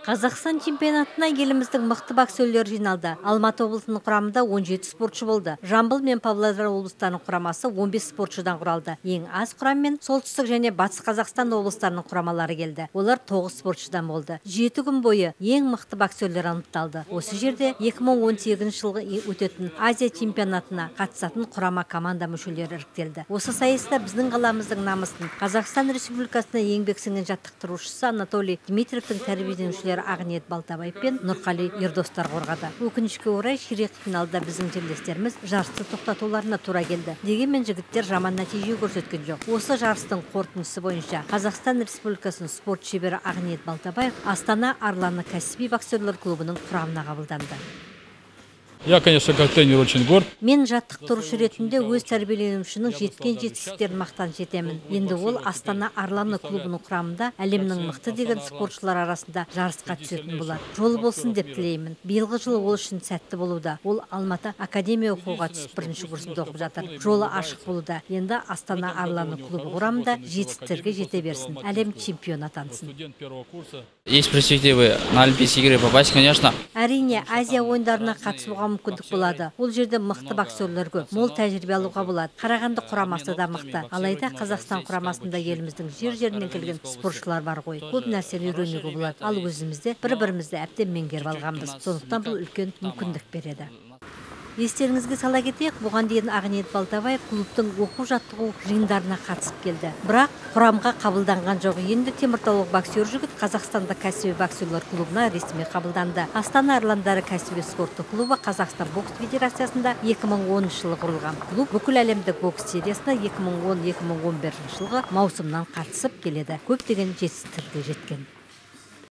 Қазақстан чемпионатына еліміздің мықты боксерлері жиналды. Алматы облысының құрамында 17 спортшы болды. Жамбыл мен Павлодар облыстарының құрамасы 15 спортшыдан құралды. Ең аз құраммен солтүстік және батыс Қазақстан облыстарының құрамалары келді. Олар 9 спортшыдан болды. 7 күн бойы ең мықты боксерлер анықталды. Осы жерде 2018 жылғы өтетін Азия чемпионатына қатысатын құрама команда мүшелері іріктелді. Осы сайыста біздің қаламыздың намысын Қазақстан Республикасына еңбек сіңірген жаттықтырушысы Анатолий Дмитриевтің тәрбиеленушілері Ағниет Балтабаев пен Нұрқали Ердостар қорғады. Өкінішке орай ширек финалда біздің жерлестеріміз жарысты тоқтатуларына тура келді. Дегенмен жігіттер жаман нәтиже көрсеткен жоқ. Осы жарыстың қорытындысы бойынша Қазақстан Республикасының спорт шебері Ағниет Балтабаев Астана Арланы кәсіби боксерлер клубының құрамына қабылданды. Я, конечно, как тренер очень горд. Мен жаттықтырушы ретінде өз тәрбиеленушінің жеткен жетістіктерін мақтан етемін. Енді ол Астана Арланы клубының құрамында әлемнің мықты деген спортшылар арасында жарысқа түсетін болады. Жолы болсын деп тілеймін. Биылғы жылы ол үшін сәтті болуда. Ол Алматы академия оқуға түсіп бірінші курсында оқып жатыр. Жолы ашық болуда. Енді Астана Арланы клубы құрамында жетістіктерге жете берсін. Әлем чемпионы атансын. Есть перспективы на Олимпийские игры попасть, конечно. Әрине, Азия ойындарына қатысуға мүмкіндік болады. Ол жерде мықты боксерлер көп, мол тәжірибе алуға болады. Қарағанды құрамасы да мықты. Алайда Қазақстан құрамасында еліміздің жер-жерінен келген спортшылар бар ғой. Көп нәрсені үйренуге болады. Ал өзімізде бір-бірімізді әбден меңгеріп алғанбыз. Сондықтан бұл үлкен мүмкіндік береді. Естеріңізге сала кетейік, бұған дейін Ағниет Балтабаев клубтың оқу-жаттығу жиындарына қатысып келді. Бірақ құрамға қабылданған жоқ. Енді теміртаулық боксер жігіт Қазақстанда кәсіби боксерлер клубына ресми қабылданды. Астана Арландары кәсіби спорттық клубы Қазақстан бокс федерациясында 2010 жылы құрылған. Клуб бүкіл әлемдік бокс сериясына 2010-2011 жылғы маусымнан қатысып келеді. Көптеген жетістіктерге жеткен.